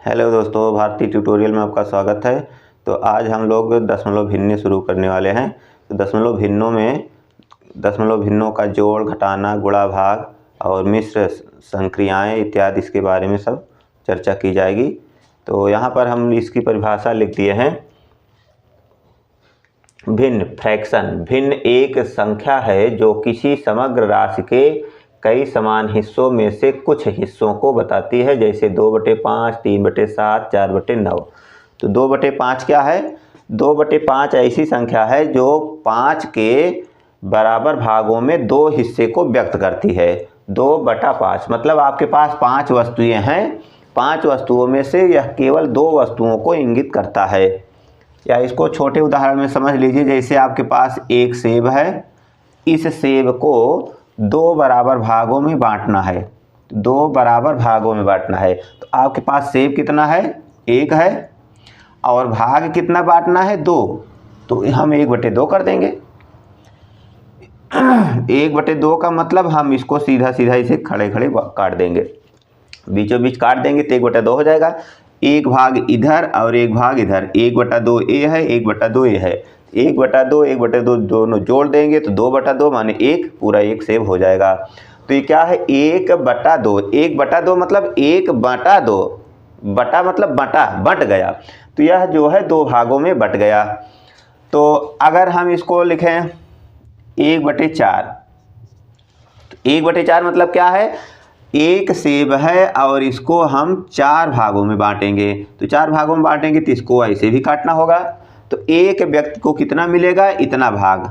Hello दोस्तों, भारतीय tutorial में आपका स्वागत है। तो आज हम लोग दशमलव भिन्नें शुरू करने वाले हैं। तो दशमलव भिन्नों का जोड़, घटाना, गुणा, भाग और मिश्र संक्रियाएं इत्यादि इसके बारे में सब चर्चा की जाएगी। तो यहाँ पर हम इसकी परिभाषा लिख दिए हैं। भिन्न, फ्रैक्शन। भिन्न एक संख्या है जो किसी समग्र राशि के कई समान हिस्सों में से कुछ हिस्सों को बताती है, जैसे 2/5, 3/7, 4/9। तो 2/5 क्या है? 2/5 ऐसी संख्या है जो 5 के बराबर भागों में 2 हिस्से को व्यक्त करती है। 2/5 मतलब आपके पास 5 वस्तुएं हैं, 5 वस्तुओं में से यह केवल 2 वस्तुओं को इंगित करता है। या इसको छोटे उदाहरण में समझ लीजिए, जैसे आपके पास एक सेब है, इस सेब को 2 बराबर भागों में बांटना है। 2 बराबर भागों में बांटना है तो आपके पास सेब कितना है? 1 है, और भाग कितना बांटना है? 2। तो हम 1/2 कर देंगे। 1/2 का मतलब हम इसको सीधा सीधा इसे खड़े खड़े काट देंगे, बीचों बीच काट देंगे तो 1/2 हो जाएगा। एक भाग इधर और एक भाग इधर, 1/2 ये है, 1/2 ये है। 1/2 1/2 दोनों जोड़ देंगे तो 2/2 माने 1, पूरा 1 सेब हो जाएगा। तो ये क्या है? 1/2। 1/2 मतलब 1/2, बटा मतलब बटा, बट गया। तो यह जो है 2 भागों में बट गया। तो अगर हम इसको लिखें 1/4, 1/4 मतलब क्या है? एक सेब है और इसको हम 4 भागों में बांटेंगे। तो 4 भागों में बांटेंगे तो इसको ऐसे भी काटना होगा। तो एक व्यक्ति को कितना मिलेगा? इतना भाग।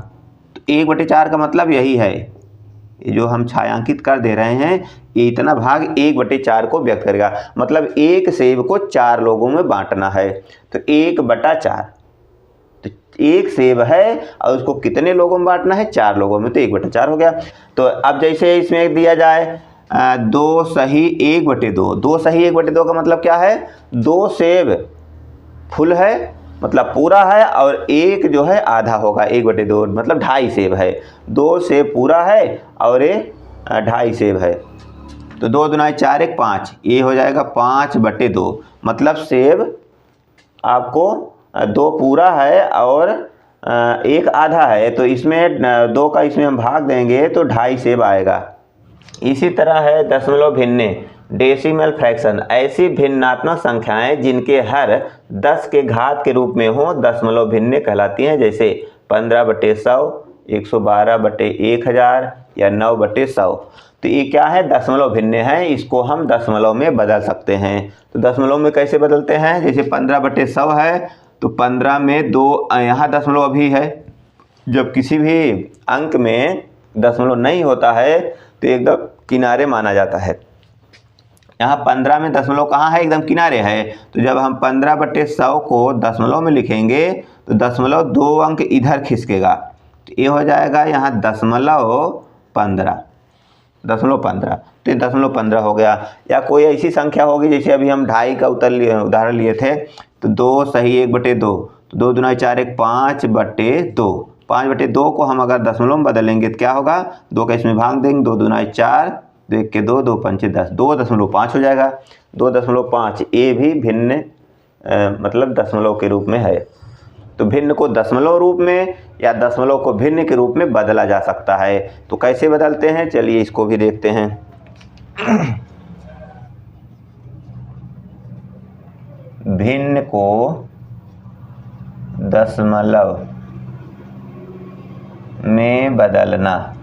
तो 1/4 का मतलब यही है, ये जो हम छायांकित कर दे रहे हैं, ये इतना भाग 1/4 को व्यक्त करेगा। मतलब एक सेब को 4 लोगों में बांटना है। तो 1/4, तो एक सेब है और उसको कितने लोगों में बांटना है? 4 लोगों में, तो 1/4 हो गया। तो अब जैसे इसमें दिया जाए 2 सही 1/2। 2 सही 1/2 का मतलब क्या है? 2 सेब फुल है मतलब पूरा है, और एक जो है आधा होगा। 1/2 मतलब 2.5 सेब है। 2 सेब पूरा है और ये 2.5 सेब है। तो 2 दूना 4, 1 5, ये हो जाएगा 5/2। मतलब सेब आपको 2 पूरा है और 1 आधा है, तो इसमें 2 का इसमें हम भाग देंगे तो 2.5 सेब आएगा। इसी तरह है दशमलव भिन्नें, डेसिमल फ्रैक्शन। ऐसी भिन्नात्मक संख्याएं जिनके हर 10 के घात के रूप में हो दशमलव भिन्नें कहलाती हैं, जैसे 15/100, 112/1000 या 9/100। तो ये क्या है? दशमलव भिन्नें हैं, इसको हम दशमलव में बदल सकते हैं। तो दशमलव में कैसे बदलते हैं? जैसे 15/100 है तो 15 में 2, यहाँ दशमलव अभी है। जब किसी भी अंक में दशमलव नहीं होता है तो एकदम किनारे माना जाता है। यहाँ 15 में दशमलव कहाँ है? एकदम किनारे है। तो जब हम 15/100 को दशमलव में लिखेंगे तो दशमलव 2 अंक इधर खिसकेगा, तो ये हो जाएगा यहाँ 0.15। तो ये 0.15 हो गया। या कोई ऐसी संख्या होगी, जैसे अभी हम 2.5 का उदाहरण लिए थे, तो 2 सही 1/2, तो 2 दूना 4, 1 5/2। 5/2 को हम अगर दशमलव में बदलेंगे तो क्या होगा? 2 का इसमें भाग देंगे, 2 दूना 4, 2 1 के 2, 2 5 10, 2.5 हो जाएगा। 2.5 ये भी भिन्न मतलब दशमलव के रूप में है। तो भिन्न को दशमलव रूप में या दशमलव को भिन्न के रूप में बदला जा सकता है। तो कैसे बदलते हैं, चलिए इसको भी देखते हैं। भिन्न को दशमलव में बदलना।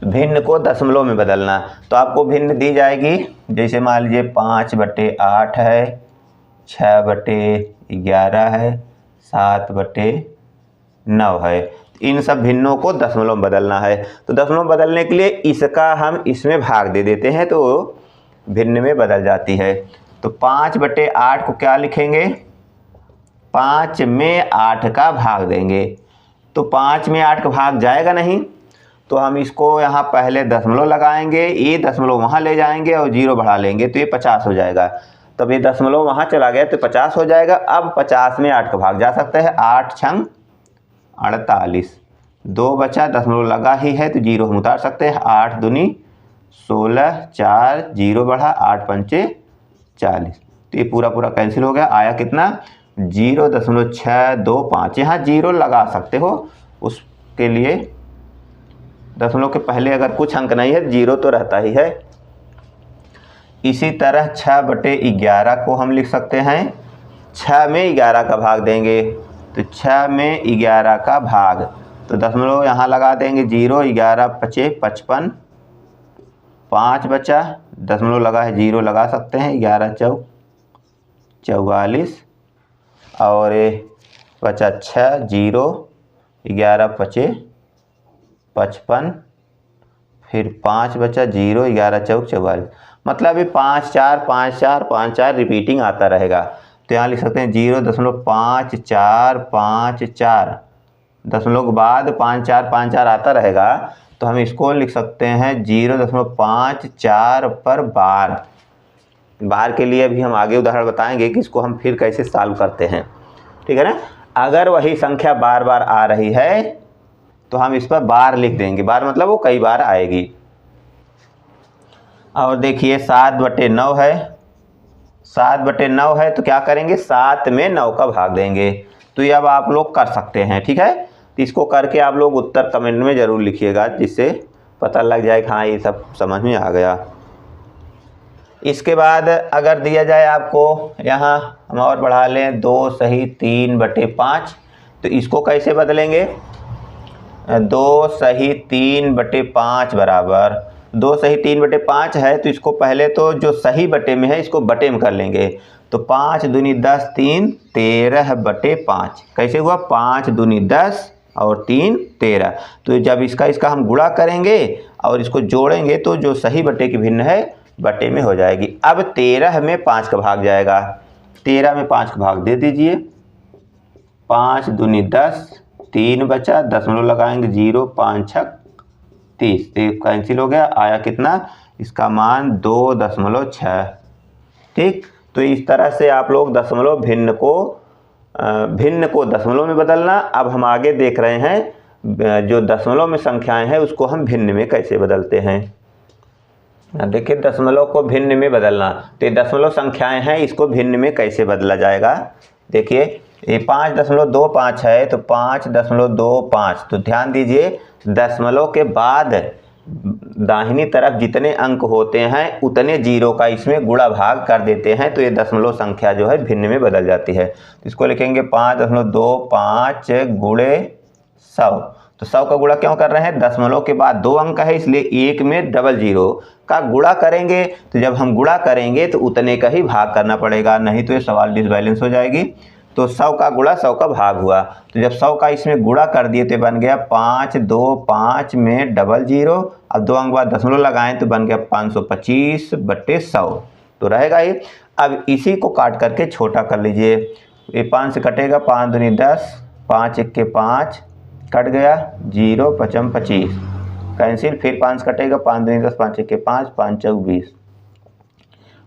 भिन्न को दशमलव में बदलना, तो आपको भिन्न दी जाएगी, जैसे मान लीजिए 5/8 है, 6/11 है, 7/9 है। इन सब भिन्नों को दशमलव में बदलना है। तो दशमलव में बदलने के लिए इसका हम इसमें भाग दे देते हैं तो भिन्न में बदल जाती है। तो 5/8 को क्या लिखेंगे? 5 में 8 का भाग देंगे। तो 5 में 8 का भाग जाएगा नहीं, तो हम इसको यहाँ पहले दशमलव लगाएंगे, ये दशमलव वहाँ ले जाएंगे और 0 बढ़ा लेंगे तो ये 50 हो जाएगा। तब ये दशमलव वहाँ चला गया तो 50 हो जाएगा। अब 50 में 8 का भाग जा सकता है, 8 छंग 48, 2 बचा, दशमलव लगा ही है तो 0 हम उतार सकते हैं। 8 दूनी 16, 4, 0 बढ़ा, 8 पंचे 40। तो ये पूरा पूरा कैंसिल हो गया। आया कितना? 0.625। यहाँ 0 लगा सकते हो, उसके लिए दशमलव के पहले अगर कुछ अंक नहीं है 0 तो रहता ही है। इसी तरह 6/11 को हम लिख सकते हैं, 6 में 11 का भाग देंगे तो 6 में 11 का भाग, तो दशमलव यहाँ लगा देंगे 0, 11 पचे 55, 5 बचा, दशमलव लगा है 0 लगा सकते हैं, 11 चौक 44 और बचा 6, 0, 11 पचे 55, फिर 5 बचा 0, 11 चौक 44। मतलब ये 5 4 5 4 5 4 रिपीटिंग आता रहेगा। तो यहाँ लिख सकते हैं 0.5454, दशमलव के बाद 5 4 5 4 आता रहेगा, तो हम इसको लिख सकते हैं 0.54 पर बार। बार के लिए भी हम आगे उदाहरण बताएंगे कि इसको हम फिर कैसे सॉल्व करते हैं, ठीक है ना। अगर वही संख्या बार बार आ रही है तो हम इस पर बार लिख देंगे। बार मतलब वो कई बार आएगी। और देखिए 7/9 है, 7/9 है तो क्या करेंगे, 7 में 9 का भाग देंगे। तो ये अब आप लोग कर सकते हैं, ठीक है। तो इसको करके आप लोग उत्तर कमेंट में ज़रूर लिखिएगा, जिससे पता लग जाए कि हाँ ये सब समझ में आ गया। इसके बाद अगर दिया जाए आपको, यहाँ हम और बढ़ा लें 2 सही 3/5, तो इसको कैसे बदलेंगे? 2 सही 3/5 बराबर 2 सही 3/5 है, तो इसको पहले तो जो सही बटे में है इसको बटे में कर लेंगे। तो 5 दूनी 10, 3 13/5। कैसे हुआ? 5 दूनी 10 और 3 13। तो जब इसका हम गुणा करेंगे और इसको जोड़ेंगे तो जो सही बटे की भिन्न है बटे में हो जाएगी। अब 13 में 5 का भाग जाएगा, 13 में 5 का भाग दे दीजिए। 5 दूनी 10, 3 बचा, दशमलव लगाएंगे 0, 5 छक 30, तो कैंसिल हो गया। आया कितना? इसका मान 2.6। ठीक, तो इस तरह से आप लोग दशमलव भिन्न को दशमलव में बदलना। अब हम आगे देख रहे हैं जो दशमलव में संख्याएं हैं उसको हम भिन्न में कैसे बदलते हैं। देखिए दशमलव को भिन्न में बदलना, तो ये दशमलव संख्याएं हैं, इसको भिन्न में कैसे बदला जाएगा। देखिए ये 5.25 है, तो 5.25। तो ध्यान दीजिए दशमलव के बाद दाहिनी तरफ जितने अंक होते हैं उतने 0 का इसमें गुणा भाग कर देते हैं, तो ये दशमलव संख्या जो है भिन्न में बदल जाती है। तो इसको लिखेंगे 5.25 गुणे 100। तो 100 का गुणा क्यों कर रहे हैं? दशमलव के बाद 2 अंक है, इसलिए 1 में 00 का गुणा करेंगे। तो जब हम गुणा करेंगे तो उतने का ही भाग करना पड़ेगा, नहीं तो ये सवाल डिसबैलेंस हो जाएगी। तो 100 का गुणा 100 का भाग हुआ। तो जब 100 का इसमें गुणा कर दिए तो बन गया 5 2 5 में 00। अब 2 अंक बाद दशमलव लगाएं तो बन गया 525/100, तो रहेगा ही। अब इसी को काट करके छोटा कर लीजिए। ये 5 से कटेगा, 5 दूनी 10, 5 1 के 5 कट गया, 0 5 25 कैंसिल, फिर 5 कटेगा, 5 दूनी 10, 5 1 के 5, 5 चौक 20।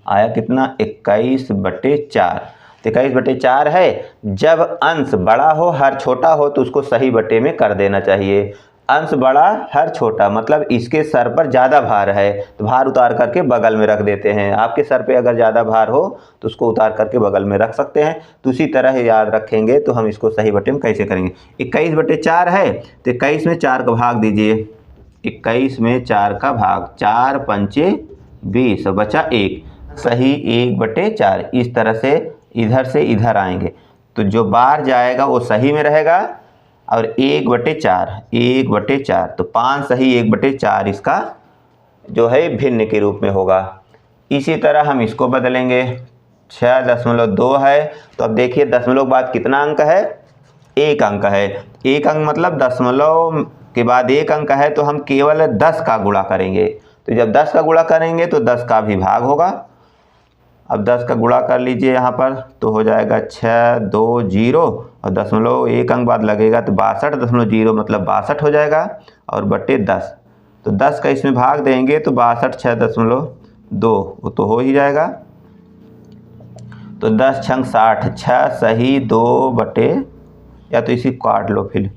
आया कितना? 21/4। 21/4 है। जब अंश बड़ा हो हर छोटा हो तो उसको सही बटे में कर देना चाहिए। अंश बड़ा हर छोटा मतलब इसके सर पर ज़्यादा भार है तो भार उतार करके बगल में रख देते हैं। आपके सर पे अगर ज़्यादा भार हो तो उसको उतार करके बगल में रख सकते हैं। तो उसी तरह याद रखेंगे तो हम इसको सही बटे में कैसे करेंगे। 21/4 है तो 21 में 4 का भाग दीजिए। 21 में 4 का भाग, 4 पंचे 20 और बचा 1, सही 1/4। इस तरह से इधर से इधर आएंगे तो जो बार जाएगा वो सही में रहेगा और 1/4 तो 5 सही 1/4 इसका जो है भिन्न के रूप में होगा। इसी तरह हम इसको बदलेंगे। 6.2 है तो अब देखिए दशमलव के बाद कितना अंक है? 1 अंक है। 1 अंक मतलब दशमलव के बाद 1 अंक है तो हम केवल 10 का गुणा करेंगे। तो जब 10 का गुणा करेंगे तो 10 का भी भाग होगा। अब 10 का गुणा कर लीजिए यहाँ पर तो हो जाएगा 6 2 0 और दशमलव 1 अंक बाद लगेगा तो 62.0 मतलब 62 हो जाएगा और बटे 10। तो 10 का इसमें भाग देंगे तो 62 6.2 वो तो हो ही जाएगा। तो 10 छंग 60, 6 सही 2 बटे, या तो इसी काट लो फिर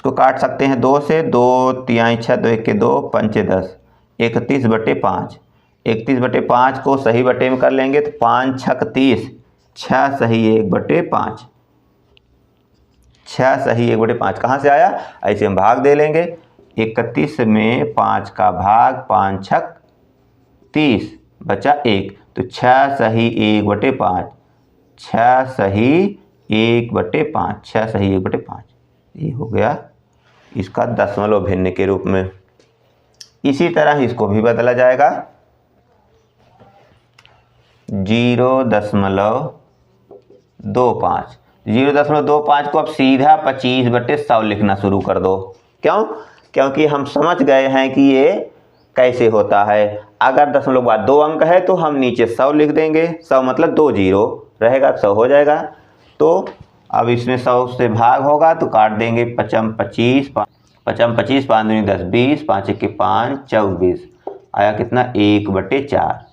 इसको काट सकते हैं 2 से, 2 तिहाई 6, 2 1 के 2, 5 10, 31/5। 31/5 को सही बटे में कर लेंगे तो 5 6 30, 6 सही 1/5, 6 सही 1/5 कहाँ से आया? ऐसे हम भाग दे लेंगे। 31 में 5 का भाग, 5 6 30 बचा 1, तो 6 सही 1/5, 6 सही 1/5, 6 सही 1/5, ये हो गया इसका दशमलव भिन्न के रूप में। इसी तरह इसको भी बदला जाएगा। 0.25, 0.25 को अब सीधा 25/100 लिखना शुरू कर दो। क्यों? क्योंकि हम समझ गए हैं कि ये कैसे होता है। अगर दशमलव के बाद 2 अंक है तो हम नीचे 100 लिख देंगे, 100 मतलब 2 जीरो रहेगा, 100 हो जाएगा। तो अब इसमें 100 से भाग होगा तो काट देंगे, 5 25, 5 दूनी 10 20, 5 1 5, 24 आया कितना? 1/4।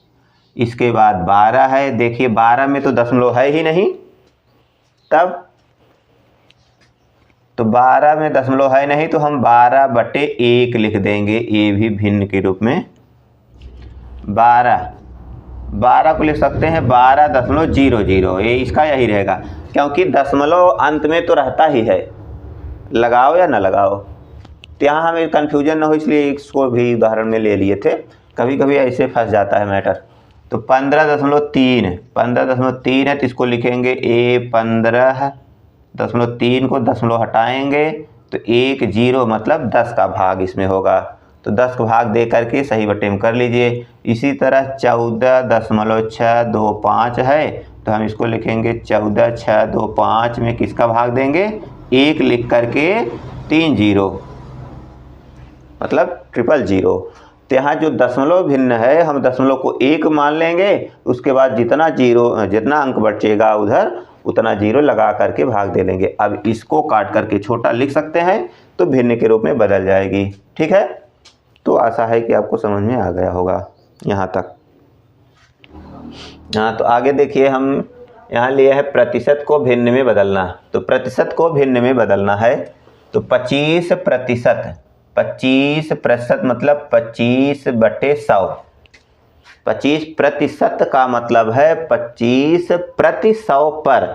इसके बाद 12 है, देखिए 12 में तो दशमलव है ही नहीं, तब तो 12 में दशमलव है नहीं तो हम 12/1 लिख देंगे, ये भी भिन्न के रूप में। 12 को लिख सकते हैं 12.00, ये इसका यही रहेगा, क्योंकि दशमलव अंत में तो रहता ही है, लगाओ या ना लगाओ। तो यहाँ हमें कन्फ्यूजन ना हो इसलिए इसको भी उदाहरण में ले लिए थे, कभी कभी ऐसे फंस जाता है मैटर। तो 15.3 है तो इसको लिखेंगे A15.3 को दशमलव हटाएंगे तो 1 0 मतलब 10 का भाग इसमें होगा, तो 10 का भाग दे करके सही बटे में कर लीजिए। इसी तरह 14.625 है तो हम इसको लिखेंगे 14.625 में किसका भाग देंगे? 1 लिख करके 3 0 मतलब 000। तो यहाँ जो दशमलव भिन्न है हम दशमलव को 1 मान लेंगे, उसके बाद जितना अंक बचेगा उधर उतना 0 लगा करके भाग दे लेंगे। अब इसको काट करके छोटा लिख सकते हैं तो भिन्न के रूप में बदल जाएगी। ठीक है, तो आशा है कि आपको समझ में आ गया होगा यहाँ तक। हाँ, तो आगे देखिए, हम यहाँ लिए है प्रतिशत को भिन्न में बदलना। तो प्रतिशत को भिन्न में बदलना है तो 25% मतलब 25/100। 25% का मतलब है 25/100 पर,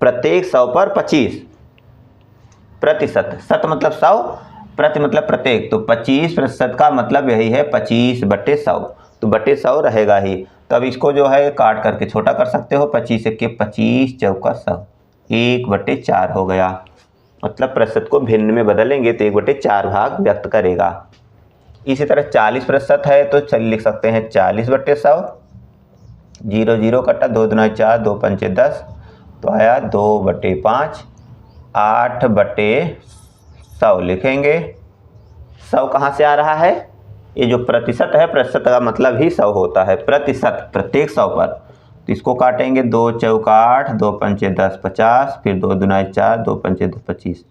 प्रत्येक 100 पर 25%। शत मतलब 100, प्रति मतलब प्रत्येक, तो 25% का मतलब यही है 25/100, तो बटे 100 रहेगा ही। तो अब इसको जो है काट करके छोटा कर सकते हो, 25 1 25, चौका 100, 1/4 हो गया। मतलब प्रतिशत को भिन्न में बदलेंगे तो 1/4 भाग व्यक्त करेगा। इसी तरह 40% है तो चलिए लिख सकते हैं 40/100, 0 0 कटा, 2 दूना 4, 2 पंचे 10, तो आया 2/5, 8/100 लिखेंगे। 100 कहाँ से आ रहा है? ये जो प्रतिशत है, प्रतिशत का मतलब ही 100 होता है, प्रतिशत प्रत्येक 100 पर। तो इसको काटेंगे, 2 चौका 8, 2 पंचे 10 50, फिर 2 दूना 4, 2 पंचे 2 25,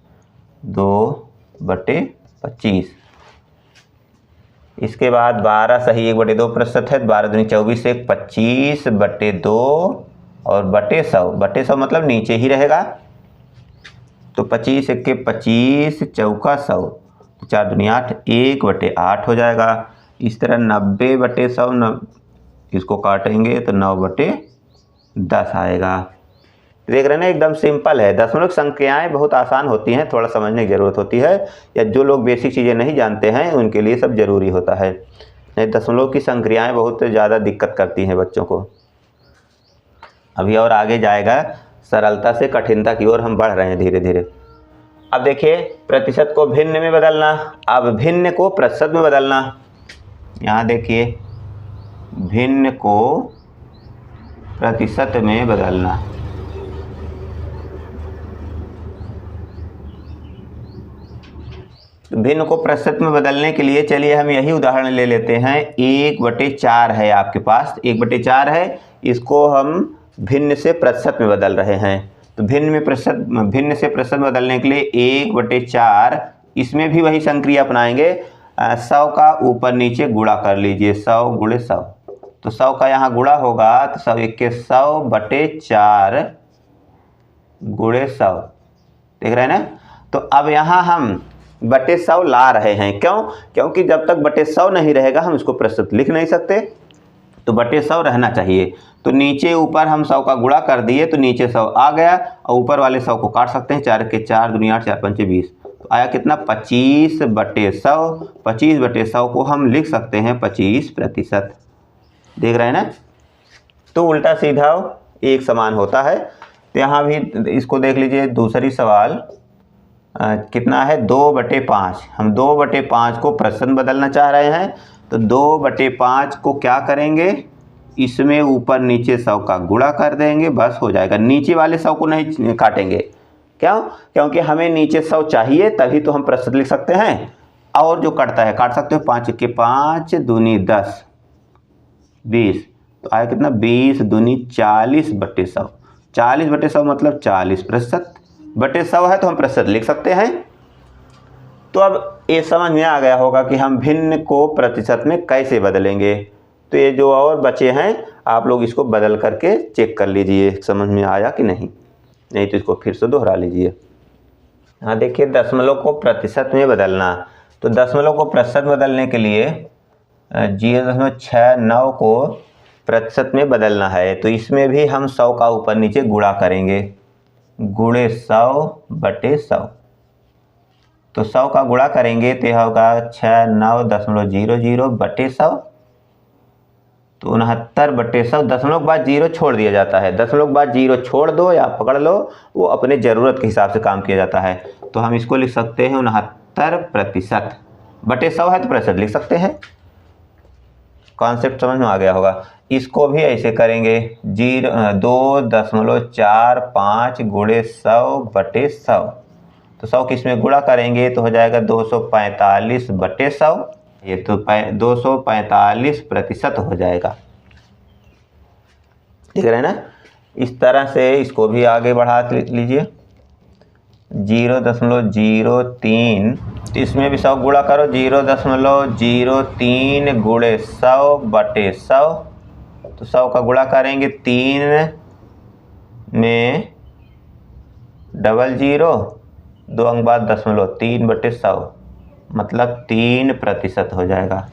2/25। इसके बाद 12 सही 1/2% है, 12 दूनी 24 से 25/2 और बटे 100 मतलब नीचे ही रहेगा, तो 25 1 25, चौका 100, 4 दूनी 8, 1/8 हो जाएगा। इस तरह 90/100 इसको काटेंगे तो 9/10 आएगा। देख रहे हैं ना, एकदम सिंपल है। दशमलव की संख्याएं बहुत आसान होती हैं, थोड़ा समझने की ज़रूरत होती है, या जो लोग बेसिक चीज़ें नहीं जानते हैं उनके लिए सब ज़रूरी होता है। नहीं, दशमलव की संख्याएं बहुत ज़्यादा दिक्कत करती हैं बच्चों को। अभी और आगे जाएगा, सरलता से कठिनता की ओर हम बढ़ रहे हैं धीरे धीरे। अब देखिए, प्रतिशत को भिन्न में बदलना, अब भिन्न को प्रतिशत में बदलना। यहाँ देखिए, भिन्न को प्रतिशत में बदलना। भिन्न को प्रतिशत में बदलने के लिए चलिए हम यही उदाहरण ले लेते हैं। 1/4 है आपके पास, 1/4 है, इसको हम भिन्न से प्रतिशत में बदल रहे हैं। तो भिन्न से प्रतिशत बदलने के लिए 1/4, इसमें भी वही संक्रिया अपनाएंगे। 100 का ऊपर नीचे गुणा कर लीजिए, 100 × 100, तो 100 का यहाँ गुणा होगा तो 100 1 के 100/4 × 100, देख रहे हैं ना। तो अब यहाँ हम बटे 100 ला रहे हैं। क्यों? क्योंकि जब तक बटे 100 नहीं रहेगा हम इसको प्रतिशत लिख नहीं सकते, तो बटे 100 रहना चाहिए। तो नीचे ऊपर हम 100 का गुणा कर दिए तो नीचे 100 आ गया और ऊपर वाले 100 को काट सकते हैं। 4 के 4 दूनी 8, 4 पंचे 20, तो आया कितना 25/100। 25/100 को हम लिख सकते हैं 25%। देख रहे हैं ना, तो उल्टा सीधा एक समान होता है। तो यहाँ भी इसको देख लीजिए, दूसरी सवाल कितना है 2/5। हम 2/5 को प्रतिशत बदलना चाह रहे हैं, तो 2/5 को क्या करेंगे, इसमें ऊपर नीचे 100 का गुणा कर देंगे, बस हो जाएगा। नीचे वाले 100 को नहीं काटेंगे। क्यों? क्योंकि हमें नीचे 100 चाहिए, तभी तो हम प्रतिशत लिख सकते हैं। और जो कटता है काट सकते हो, 5 के 5 दूनी 10, 20, तो आया कितना 20 दूनी 40/100। 40/100 मतलब 40%। बटे 100 है तो हम प्रतिशत लिख सकते हैं। तो अब ये समझ में आ गया होगा कि हम भिन्न को प्रतिशत में कैसे बदलेंगे। तो ये जो और बचे हैं आप लोग इसको बदल करके चेक कर लीजिए समझ में आया कि नहीं तो इसको फिर से दोहरा लीजिए। हाँ देखिए, दशमलव को प्रतिशत में बदलना। तो दशमलव को प्रतिशत बदलने के लिए 0.69 को प्रतिशत में बदलना है। तो इसमें भी हम 100 का ऊपर नीचे गुणा करेंगे, गुणे 100/100। तो 100 का गुणा करेंगे तो यह होगा 69.00/100। तो 69/100। दशमलव के बाद 0 छोड़ दिया जाता है। दशमलव के बाद 0 छोड़ दो या पकड़ लो, वो अपने ज़रूरत के हिसाब से काम किया जाता है। तो हम इसको लिख सकते हैं 69%। बटे 100 है तो प्रतिशत लिख सकते हैं। कॉन्सेप्ट समझ में आ गया होगा। इसको भी ऐसे करेंगे 2.45 गुणे 100/100। तो 100 किस में गुणा करेंगे तो हो जाएगा 245/100। ये तो 245% हो जाएगा। देख रहे हैं ना, इस तरह से इसको भी आगे बढ़ा लीजिए। 0.03, इसमें भी 100 गुणा करो, 0.03 गुणे 100/100। तो 100 का गुणा करेंगे 3 में डबल 0, 2 अंक बाद दशमलव, 3/100 मतलब 3% हो जाएगा।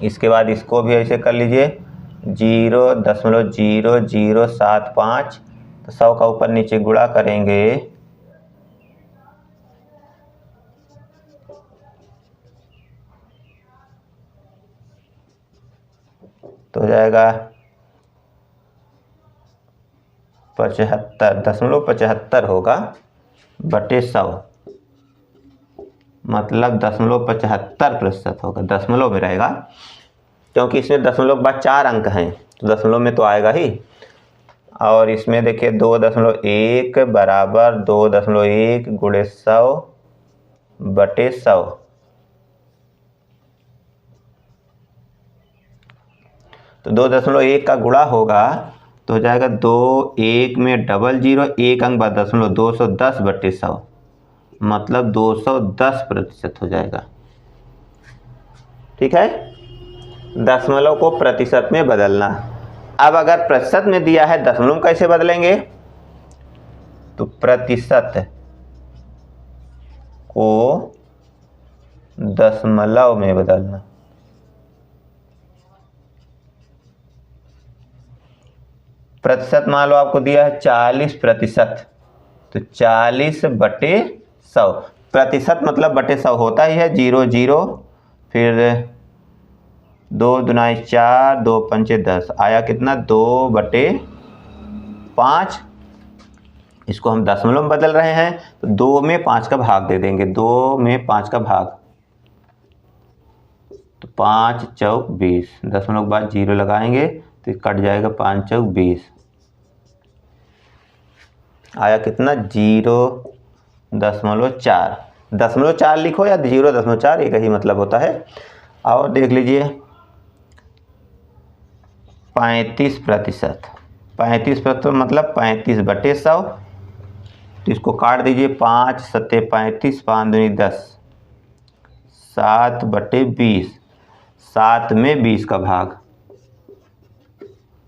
इसके बाद इसको भी ऐसे कर लीजिए 0.0075। तो 100 का ऊपर नीचे गुणा करेंगे तो हो जाएगा 75.75 होगा बटे 100, मतलब 0.75% होगा। दशमलव में रहेगा क्योंकि इसमें दशमलव के बाद 4 अंक हैं, तो दशमलव में तो आएगा ही। और इसमें देखिए 2.1 बराबर 2.1 गुणे 100/100। तो 2.1 का गुणा होगा तो हो जाएगा 2, 1 में डबल 0, 1 अंक बाद दशमलव, 210/100 मतलब 210% हो जाएगा। ठीक है, दशमलव को प्रतिशत में बदलना। अब अगर प्रतिशत में दिया है दशमलव कैसे बदलेंगे, तो प्रतिशत को दशमलव में बदलना। प्रतिशत मान लो आपको दिया है 40%, तो 40/100। प्रतिशत मतलब बटे 100 होता ही है, 0 0, फिर 2 दूनाई 4, 2 पंचे 10, आया कितना 2/5। इसको हम दशमलव में बदल रहे हैं तो 2 में 5 का भाग दे देंगे, 2 में 5 का भाग, तो 5 चौक 20। दशमलव के बाद 0 लगाएंगे तो कट जाएगा, 5 चौक 20, आया कितना 0.4। 0.4 लिखो या 0.4, एक ही मतलब होता है। और देख लीजिए 35%। 35% मतलब 35/100। तो इसको काट दीजिए, 5 सत्ते 35, 5 दूनी 10, 7/20। 7 में 20 का भाग,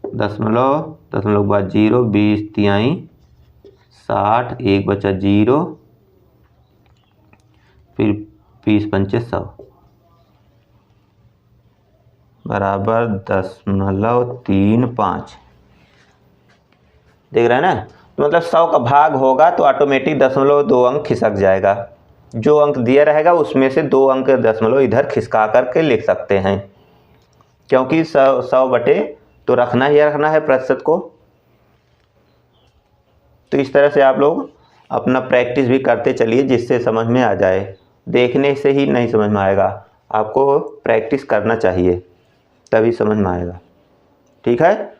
दशमलव, दशमलव के बाद 0, 20 तिहाई 60, 1 बचा 0, फिर 20 पंचे 100 बराबर 0.35। देख रहे हैं ना, तो मतलब 100 का भाग होगा तो ऑटोमेटिक 0.2 अंक खिसक जाएगा। जो अंक दिया रहेगा उसमें से 2 अंक दशमलव इधर खिसका करके लिख सकते हैं, क्योंकि 100 बटे तो रखना ही रखना है प्रतिशत को। तो इस तरह से आप लोग अपना प्रैक्टिस भी करते चलिए, जिससे समझ में आ जाए। देखने से ही नहीं समझ में आएगा, आपको प्रैक्टिस करना चाहिए, तभी समझ में आएगा। ठीक है,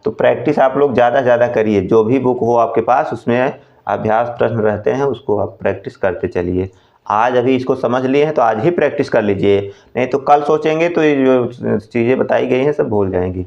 तो प्रैक्टिस आप लोग ज़्यादा ज़्यादा करिए। जो भी बुक हो आपके पास उसमें अभ्यास प्रश्न रहते हैं, उसको आप प्रैक्टिस करते चलिए। आज अभी इसको समझ लिए हैं तो आज ही प्रैक्टिस कर लीजिए, नहीं तो कल सोचेंगे तो ये जो चीज़ें बताई गई हैं सब भूल जाएंगी।